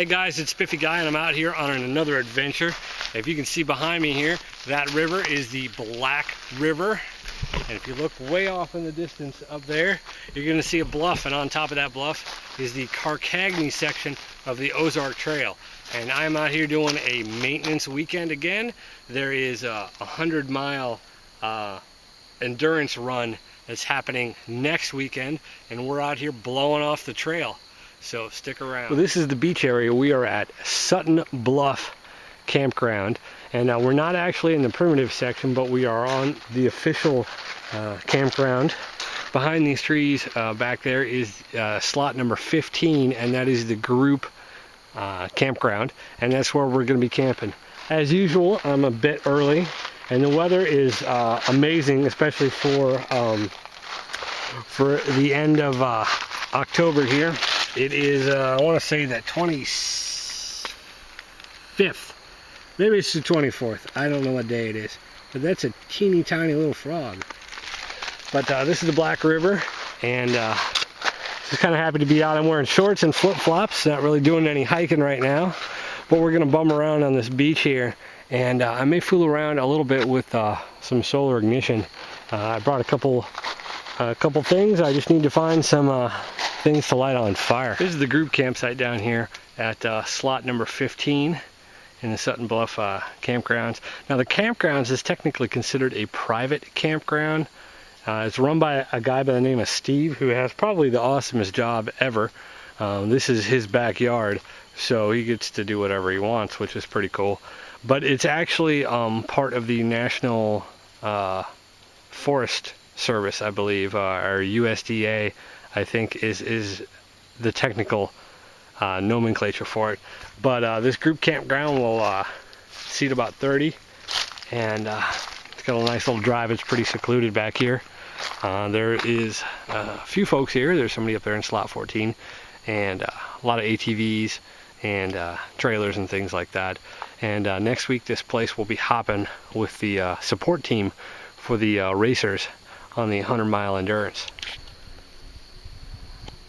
guys, it's Spiffy Guy and I'm out here on another adventure. If you can see behind me here, that river is the Black River. And if you look way off in the distance up there, you're going to see a bluff, and on top of that bluff is the Karkaghne section of the Ozark Trail. And I'm out here doing a maintenance weekend again. There is a 100-mile endurance run that's happening next weekend, and we're out here blowing off the trail. So stick around. Well, this is the beach area. We are at Sutton Bluff Campground, and we're not actually in the primitive section, but we are on the official campground. Behind these trees back there is slot number 15, and that is the group campground, and that's where we're going to be camping. As usual, I'm a bit early, and the weather is amazing, especially for the end of October here. It is, I want to say that 25th. Maybe it's the 24th. I don't know what day it is. But that's a teeny tiny little frog. But this is the Black River, and just kind of happy to be out. I'm wearing shorts and flip-flops. Not really doing any hiking right now. But we're going to bum around on this beach here. And I may fool around a little bit with some solar ignition. I brought a couple things. I just need to find some things to light on fire. This is the group campsite down here at slot number 15 in the Sutton Bluff campgrounds. Now the campgrounds is technically considered a private campground. It's run by a guy by the name of Steve, who has probably the awesomest job ever. This is his backyard, so he gets to do whatever he wants, which is pretty cool. But it's actually part of the National Forest Service, I believe, or USDA, I think is the technical nomenclature for it. But this group campground will seat about 30, and it's got a nice little drive. It's pretty secluded back here. There is a few folks here. There's somebody up there in slot 14, and a lot of ATVs and trailers and things like that. And next week this place will be hopping with the support team for the racers on the 100-mile endurance.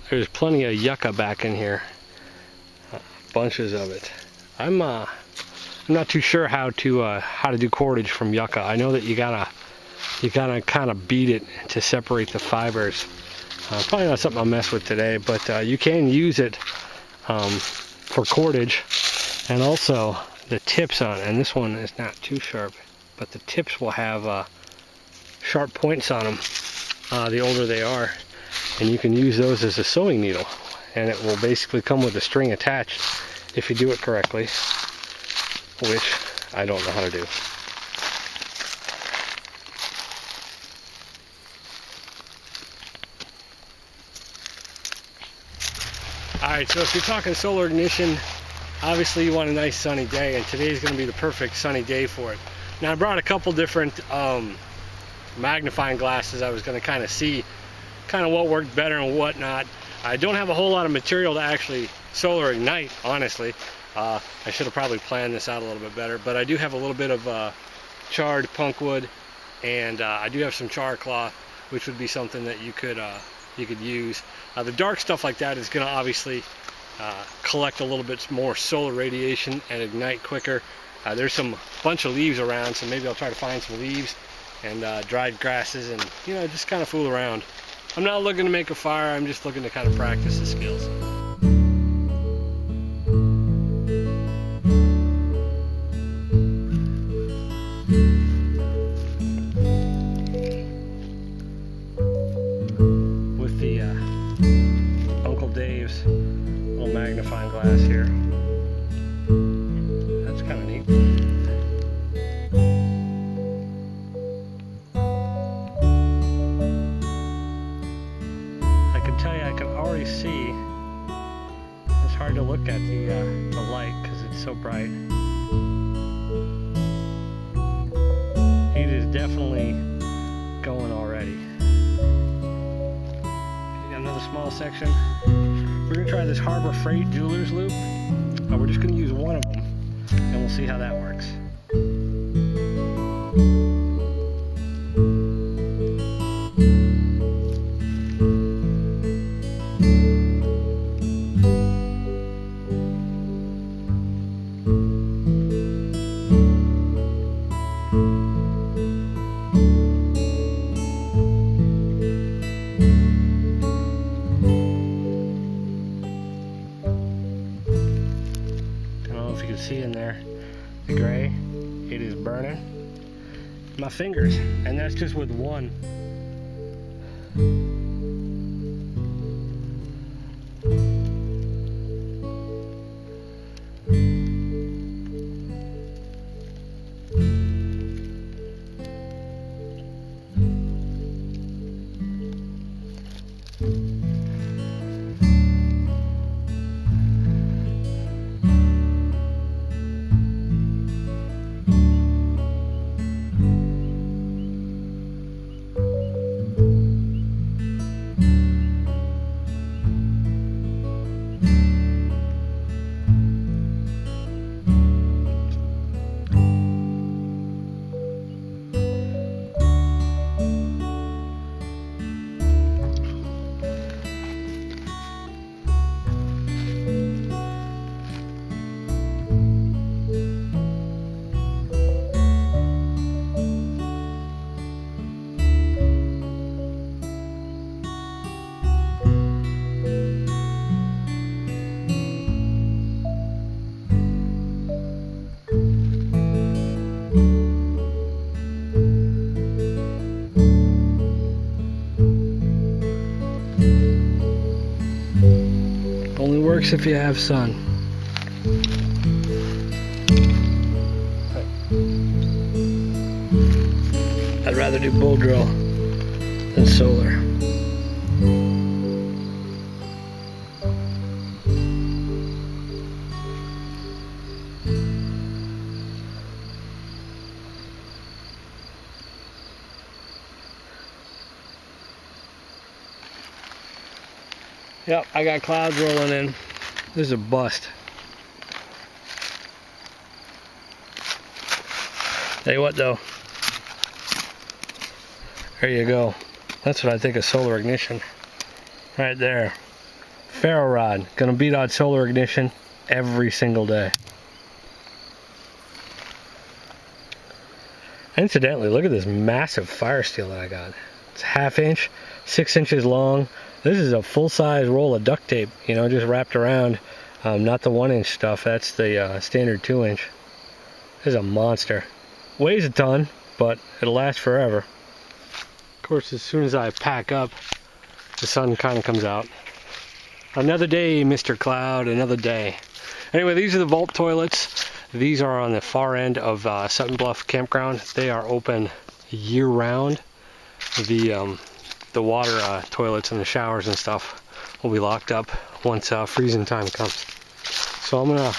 There's plenty of yucca back in here, bunches of it. I'm not too sure how to do cordage from yucca. I know that you gotta kind of beat it to separate the fibers. Probably not something I'll mess with today, but you can use it for cordage, and also the tips on it. And this one is not too sharp, but the tips will have sharp points on them the older they are, and you can use those as a sewing needle, and it will basically come with a string attached if you do it correctly, which I don't know how to do. Alright, so if you're talking solar ignition, obviously you want a nice sunny day, and today's going to be the perfect sunny day for it. Now I brought a couple different magnifying glasses. I was going to kind of see what worked better and what not. I don't have a whole lot of material to actually solar ignite, honestly. I should have probably planned this out a little bit better, but I do have a little bit of charred punk wood, and I do have some char cloth, which would be something that you could use. The dark stuff like that is going to obviously collect a little bit more solar radiation and ignite quicker. There's some bunch of leaves around, so maybe I'll try to find some leaves and dried grasses, and just kind of fool around. I'm not looking to make a fire, I'm just looking to kind of practice the skills. With the Uncle Dave's little magnifying glass here. That's kind of neat. See, it's hard to look at the light because it's so bright. It is definitely going already. Got another small section. We're going to try this Harbor Freight Jewelers loop. We're just going to use one of them, and we'll see how that works. burning. My fingers, and that's just with one. Only works if you have sun. I'd rather do bull drill than solar. Yep, I got clouds rolling in. This is a bust. Tell you what though, there you go. That's what I think of solar ignition. Right there. Ferro rod, gonna beat out solar ignition every single day. Incidentally, look at this massive fire steel that I got. It's 1/2 inch, 6 inches long. This is a full-size roll of duct tape, you know, just wrapped around. Not the 1-inch stuff, that's the standard 2-inch. This is a monster. Weighs a ton, but it'll last forever. Of course, as soon as I pack up, the sun kind of comes out. Another day, Mr. Cloud, another day. Anyway, these are the vault toilets. These are on the far end of Sutton Bluff Campground. They are open year-round. The water toilets and the showers and stuff will be locked up once freezing time comes. So I'm gonna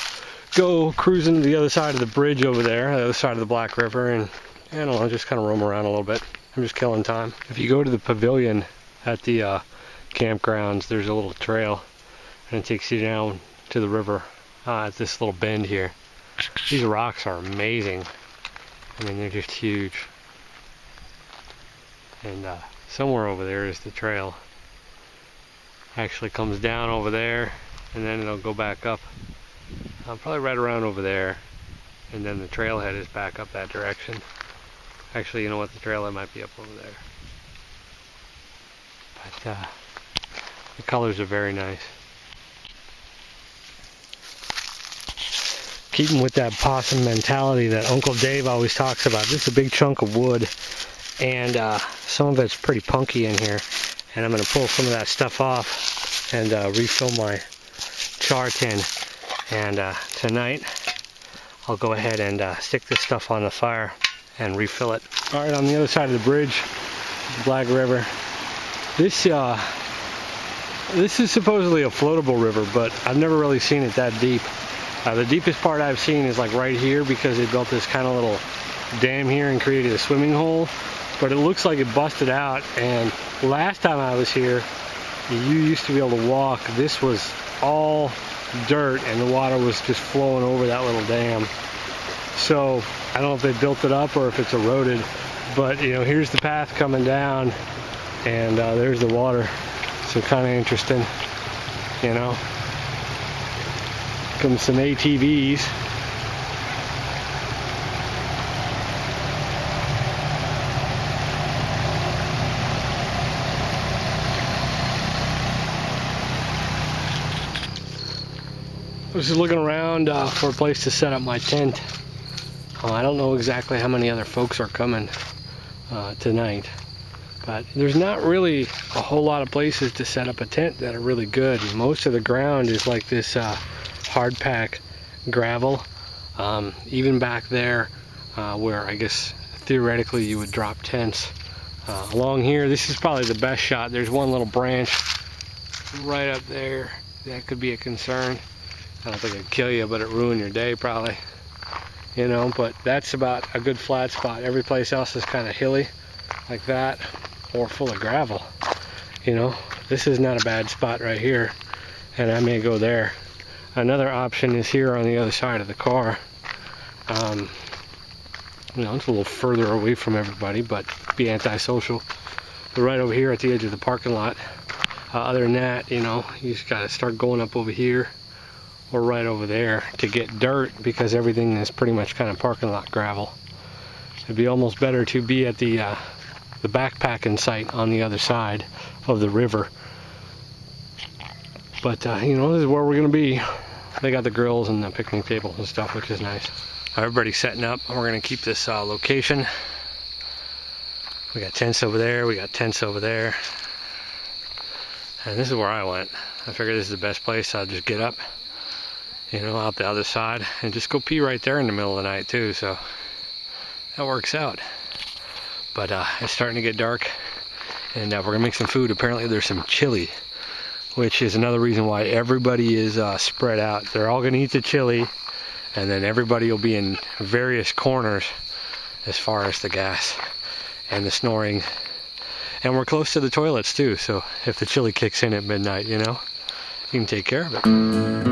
go cruising to the other side of the bridge over there, the other side of the Black River, and I don't know, just kind of roam around a little bit. I'm just killing time. If you go to the pavilion at the campgrounds, there's a little trail, and it takes you down to the river at this little bend here. These rocks are amazing. I mean, they're just huge. And somewhere over there is the trail. Actually comes down over there, and then it'll go back up. Probably right around over there, and then the trailhead is back up that direction. Actually, you know what? The trailhead might be up over there. But the colors are very nice. Keeping with that possum mentality that Uncle Dave always talks about. This is a big chunk of wood, and some of it's pretty punky in here, and I'm going to pull some of that stuff off and refill my char tin. And tonight I'll go ahead and stick this stuff on the fire and refill it. Alright, on the other side of the bridge, the Black River. This is supposedly a floatable river, but I've never really seen it that deep. The deepest part I've seen is like right here, because they built this kind of little dam here and created a swimming hole. But it looks like it busted out, and last time I was here, you used to be able to walk. This was all dirt, and the water was just flowing over that little dam. So I don't know if they built it up or if it's eroded, but you know, here's the path coming down, and there's the water. So kind of interesting, you know. Comes some ATVs. I was just looking around for a place to set up my tent. I don't know exactly how many other folks are coming tonight, but there's not really a whole lot of places to set up a tent that are really good. Most of the ground is like this hard pack gravel. Even back there where I guess theoretically you would drop tents. Along here, this is probably the best shot. There's one little branch right up there that could be a concern. I don't think it'd kill you, but it ruin your day probably. You know, but that's about a good flat spot. Every place else is kind of hilly like that, or full of gravel. You know, this is not a bad spot right here, and I may go there. Another option is here on the other side of the car. You know, it's a little further away from everybody, but be antisocial. But right over here at the edge of the parking lot. Other than that, you know, you just gotta start going up over here or right over there to get dirt, because everything is pretty much kind of parking lot gravel. It'd be almost better to be at the backpacking site on the other side of the river. But you know, this is where we're gonna be. They got the grills and the picnic tables and stuff, which is nice. Everybody's setting up. We're gonna keep this location. We got tents over there, we got tents over there. And this is where I went. I figured this is the best place. I'll just get up, you know, out the other side and just go pee right there in the middle of the night too, so that works out. But it's starting to get dark, and we're gonna make some food. Apparently there's some chili, which is another reason why everybody is spread out. They're all gonna eat the chili, and then everybody will be in various corners as far as the gas and the snoring. And we're close to the toilets too, so if the chili kicks in at midnight, you know, you can take care of it.